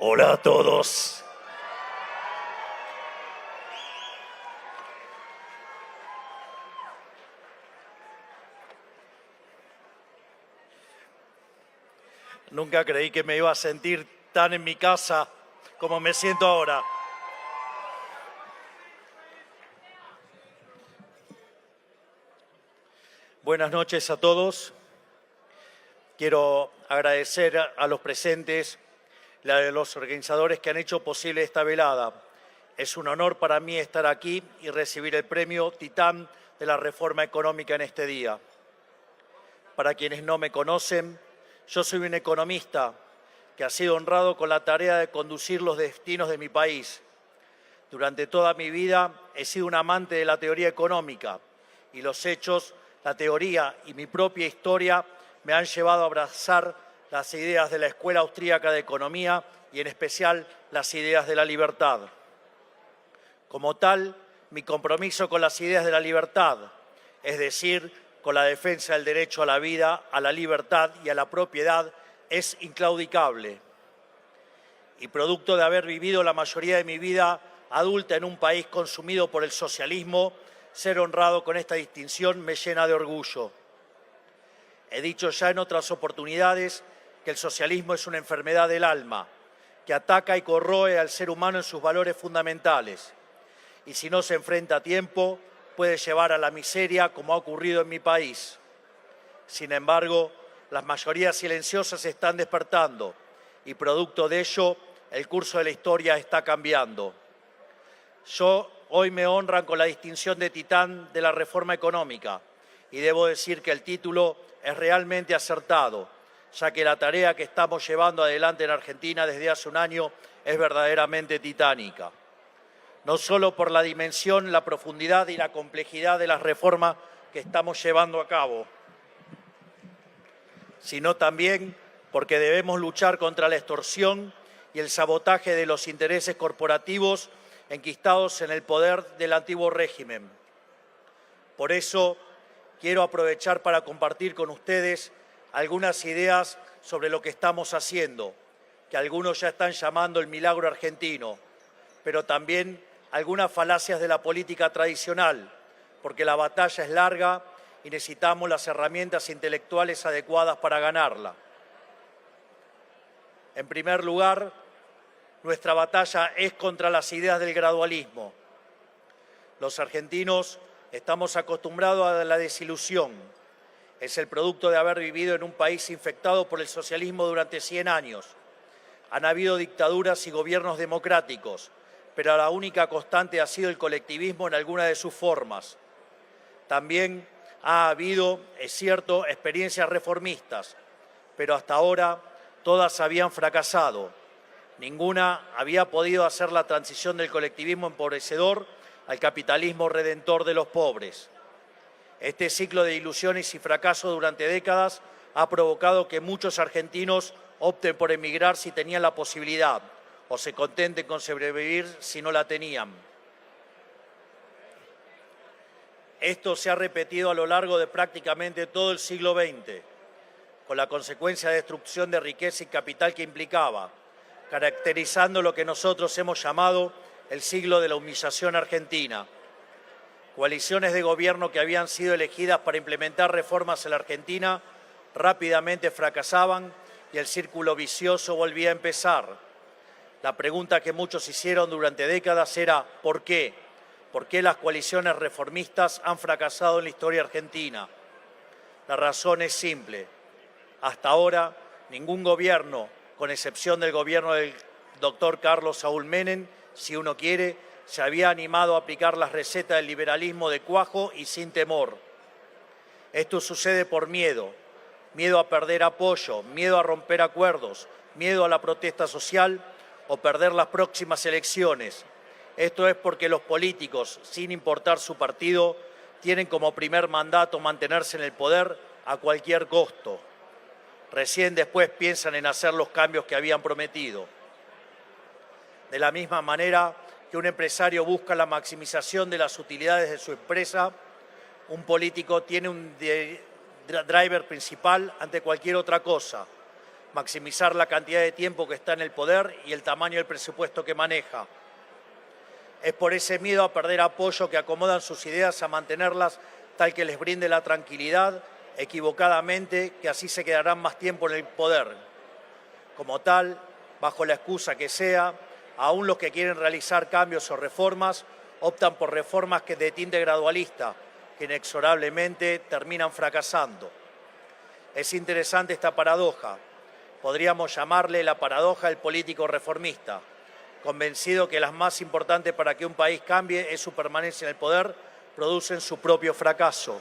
Hola a todos. Nunca creí que me iba a sentir tan en mi casa como me siento ahora. Buenas noches a todos. Quiero agradecer a los presentes, a los organizadores que han hecho posible esta velada. Es un honor para mí estar aquí y recibir el premio Titán de la Reforma Económica en este día. Para quienes no me conocen, yo soy un economista que ha sido honrado con la tarea de conducir los destinos de mi país. Durante toda mi vida he sido un amante de la teoría económica y los hechos, la teoría y mi propia historia me han llevado a abrazar las ideas de la Escuela Austríaca de Economía y en especial las ideas de la libertad. Como tal, mi compromiso con las ideas de la libertad, es decir, con la defensa del derecho a la vida, a la libertad y a la propiedad, es inclaudicable. Y producto de haber vivido la mayoría de mi vida adulta en un país consumido por el socialismo, ser honrado con esta distinción me llena de orgullo. He dicho ya en otras oportunidades que el socialismo es una enfermedad del alma, que ataca y corroe al ser humano en sus valores fundamentales. Y si no se enfrenta a tiempo, puede llevar a la miseria, como ha ocurrido en mi país. Sin embargo, las mayorías silenciosas están despertando y producto de ello, el curso de la historia está cambiando. Hoy me honran con la distinción de Titán de la Reforma Económica y debo decir que el título es realmente acertado, ya que la tarea que estamos llevando adelante en Argentina desde hace un año es verdaderamente titánica. No solo por la dimensión, la profundidad y la complejidad de las reformas que estamos llevando a cabo, sino también porque debemos luchar contra la extorsión y el sabotaje de los intereses corporativos enquistados en el poder del antiguo régimen. Por eso, quiero aprovechar para compartir con ustedes algunas ideas sobre lo que estamos haciendo, que algunos ya están llamando el milagro argentino, pero también algunas falacias de la política tradicional, porque la batalla es larga y necesitamos las herramientas intelectuales adecuadas para ganarla. En primer lugar, nuestra batalla es contra las ideas del gradualismo. Los argentinos estamos acostumbrados a la desilusión. Es el producto de haber vivido en un país infectado por el socialismo durante 100 años. Han habido dictaduras y gobiernos democráticos, pero la única constante ha sido el colectivismo en alguna de sus formas. También ha habido, es cierto, experiencias reformistas, pero hasta ahora todas habían fracasado. Ninguna había podido hacer la transición del colectivismo empobrecedor al capitalismo redentor de los pobres. Este ciclo de ilusiones y fracaso durante décadas ha provocado que muchos argentinos opten por emigrar si tenían la posibilidad o se contenten con sobrevivir si no la tenían. Esto se ha repetido a lo largo de prácticamente todo el siglo XX, con la consecuencia de destrucción de riqueza y capital que implicaba, caracterizando lo que nosotros hemos llamado el siglo de la humillación argentina. Coaliciones de gobierno que habían sido elegidas para implementar reformas en la Argentina rápidamente fracasaban y el círculo vicioso volvía a empezar. La pregunta que muchos hicieron durante décadas era ¿por qué? ¿Por qué las coaliciones reformistas han fracasado en la historia argentina? La razón es simple. Hasta ahora, ningún gobierno, con excepción del gobierno del doctor Carlos Saúl Menem, si uno quiere, se había animado a aplicar las recetas del liberalismo de cuajo y sin temor. Esto sucede por miedo. Miedo a perder apoyo, miedo a romper acuerdos, miedo a la protesta social o perder las próximas elecciones. Esto es porque los políticos, sin importar su partido, tienen como primer mandato mantenerse en el poder a cualquier costo. Recién después piensan en hacer los cambios que habían prometido. De la misma manera que un empresario busca la maximización de las utilidades de su empresa, un político tiene un driver principal ante cualquier otra cosa, maximizar la cantidad de tiempo que está en el poder y el tamaño del presupuesto que maneja. Es por ese miedo a perder apoyo que acomodan sus ideas a mantenerlas tal que les brinde la tranquilidad, equivocadamente, que así se quedarán más tiempo en el poder. Como tal, bajo la excusa que sea, aún los que quieren realizar cambios o reformas optan por reformas que de tinte gradualista, que inexorablemente terminan fracasando. Es interesante esta paradoja. Podríamos llamarle la paradoja del político reformista, convencido que las más importantes para que un país cambie es su permanencia en el poder, producen su propio fracaso.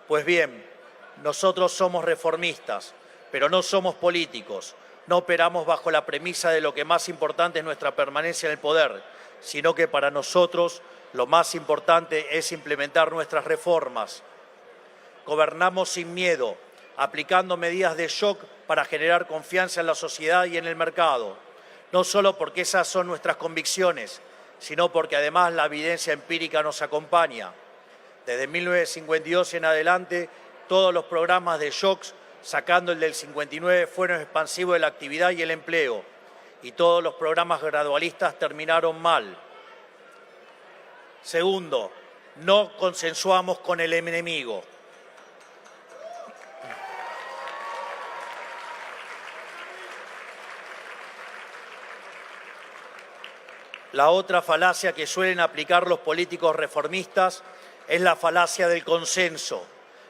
Pues bien, nosotros somos reformistas, pero no somos políticos. No operamos bajo la premisa de lo que más importante es nuestra permanencia en el poder, sino que para nosotros lo más importante es implementar nuestras reformas. Gobernamos sin miedo, aplicando medidas de shock para generar confianza en la sociedad y en el mercado. No solo porque esas son nuestras convicciones, sino porque además la evidencia empírica nos acompaña. Desde 1952 en adelante, todos los programas de shocks, sacando el del 59, fueron expansivos de la actividad y el empleo, y todos los programas gradualistas terminaron mal. Segundo, no consensuamos con el enemigo. La otra falacia que suelen aplicar los políticos reformistas es la falacia del consenso.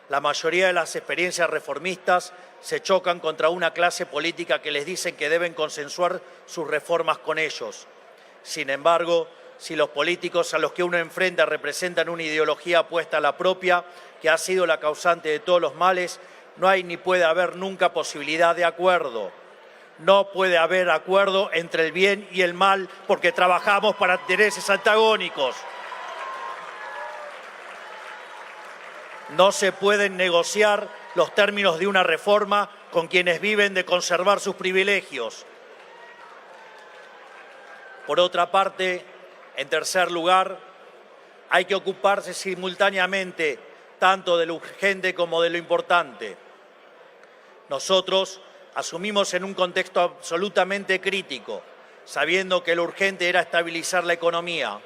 La mayoría de las experiencias reformistas se chocan contra una clase política que les dicen que deben consensuar sus reformas con ellos. Sin embargo, si los políticos a los que uno enfrenta representan una ideología opuesta a la propia, que ha sido la causante de todos los males, no hay ni puede haber nunca posibilidad de acuerdo. No puede haber acuerdo entre el bien y el mal porque trabajamos para intereses antagónicos. No se pueden negociar los términos de una reforma con quienes viven de conservar sus privilegios. Por otra parte, en tercer lugar, hay que ocuparse simultáneamente tanto de lo urgente como de lo importante. Nosotros asumimos en un contexto absolutamente crítico, sabiendo que lo urgente era estabilizar la economía,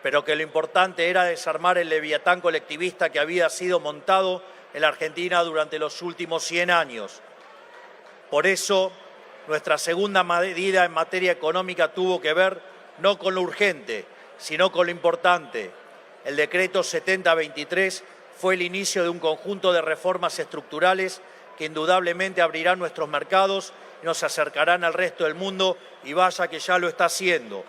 pero que lo importante era desarmar el leviatán colectivista que había sido montado en la Argentina durante los últimos 100 años. Por eso, nuestra segunda medida en materia económica tuvo que ver no con lo urgente, sino con lo importante. El decreto 7023 fue el inicio de un conjunto de reformas estructurales que indudablemente abrirán nuestros mercados y nos acercarán al resto del mundo, y vaya que ya lo está haciendo.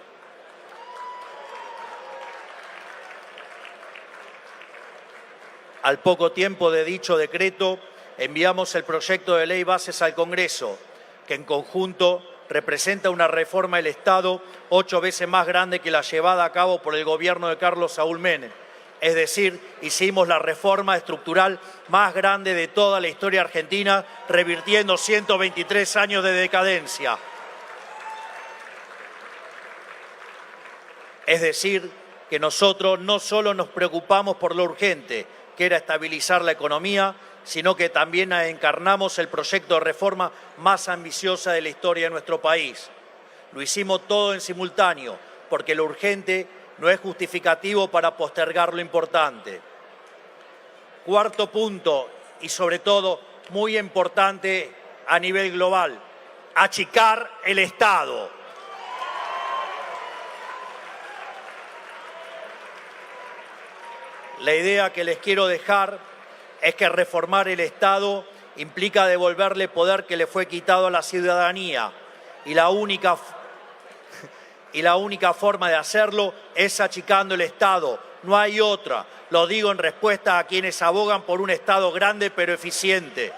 Al poco tiempo de dicho decreto, enviamos el proyecto de ley Bases al Congreso, que en conjunto representa una reforma del Estado 8 veces más grande que la llevada a cabo por el gobierno de Carlos Saúl Menem. Es decir, hicimos la reforma estructural más grande de toda la historia argentina, revirtiendo 123 años de decadencia. Es decir, que nosotros no solo nos preocupamos por lo urgente, que era estabilizar la economía, sino que también encarnamos el proyecto de reforma más ambiciosa de la historia de nuestro país. Lo hicimos todo en simultáneo, porque lo urgente no es justificativo para postergar lo importante. Cuarto punto, y sobre todo muy importante a nivel global, achicar el Estado. La idea que les quiero dejar es que reformar el Estado implica devolverle poder que le fue quitado a la ciudadanía, y la única forma de hacerlo es achicando el Estado. No hay otra. Lo digo en respuesta a quienes abogan por un Estado grande pero eficiente.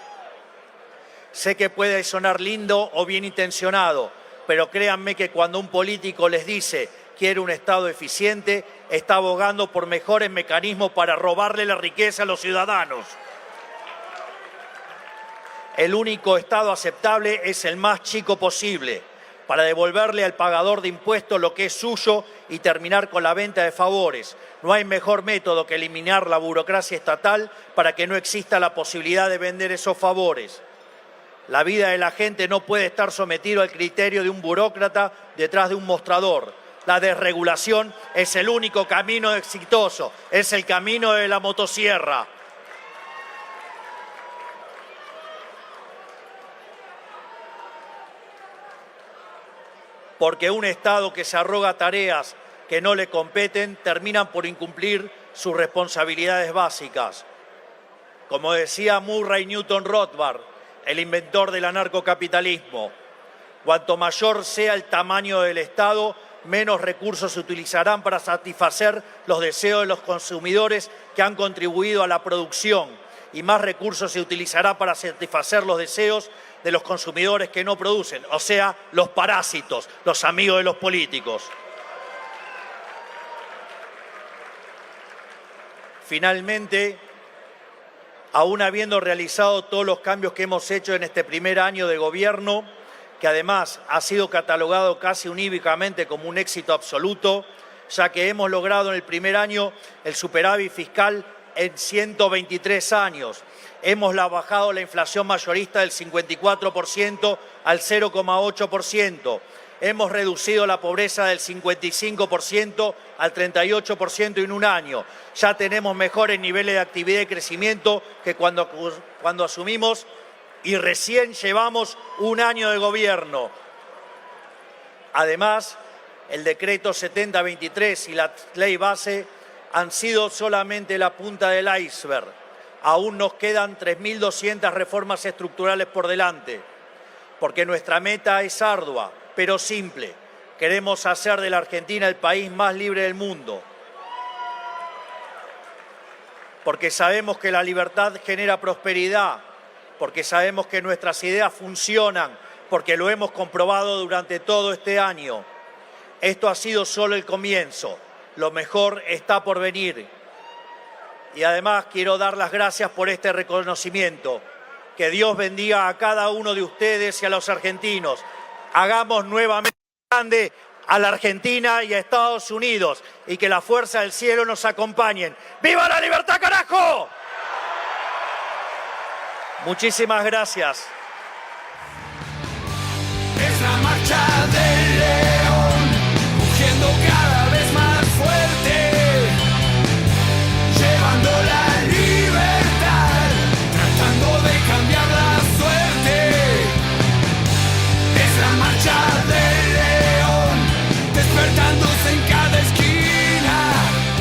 Sé que puede sonar lindo o bien intencionado, pero créanme que cuando un político les dice quiere un Estado eficiente, está abogando por mejores mecanismos para robarle la riqueza a los ciudadanos. El único Estado aceptable es el más chico posible, para devolverle al pagador de impuestos lo que es suyo y terminar con la venta de favores. No hay mejor método que eliminar la burocracia estatal para que no exista la posibilidad de vender esos favores. La vida de la gente no puede estar sometido al criterio de un burócrata detrás de un mostrador. La desregulación es el único camino exitoso, es el camino de la motosierra. Porque un Estado que se arroga tareas que no le competen terminan por incumplir sus responsabilidades básicas. Como decía Murray Newton Rothbard, el inventor del anarcocapitalismo, cuanto mayor sea el tamaño del Estado, menos recursos se utilizarán para satisfacer los deseos de los consumidores que han contribuido a la producción y más recursos se utilizará para satisfacer los deseos de los consumidores que no producen, o sea, los parásitos, los amigos de los políticos. Finalmente, aún habiendo realizado todos los cambios que hemos hecho en este primer año de gobierno, que además ha sido catalogado casi unívocamente como un éxito absoluto, ya que hemos logrado en el primer año el superávit fiscal en 123 años. Hemos bajado la inflación mayorista del 54% al 0,8%. Hemos reducido la pobreza del 55% al 38% en un año. Ya tenemos mejores niveles de actividad y crecimiento que cuando asumimos y recién llevamos un año de gobierno. Además, el decreto 7023 y la ley base han sido solamente la punta del iceberg. Aún nos quedan 3.200 reformas estructurales por delante, porque nuestra meta es ardua, pero simple. Queremos hacer de la Argentina el país más libre del mundo, porque sabemos que la libertad genera prosperidad, porque sabemos que nuestras ideas funcionan, porque lo hemos comprobado durante todo este año. Esto ha sido solo el comienzo, lo mejor está por venir. Y además quiero dar las gracias por este reconocimiento. Que Dios bendiga a cada uno de ustedes y a los argentinos. Hagamos nuevamente grande a la Argentina y a Estados Unidos y que la fuerza del cielo nos acompañen. ¡Viva la libertad, carajo! Muchísimas gracias.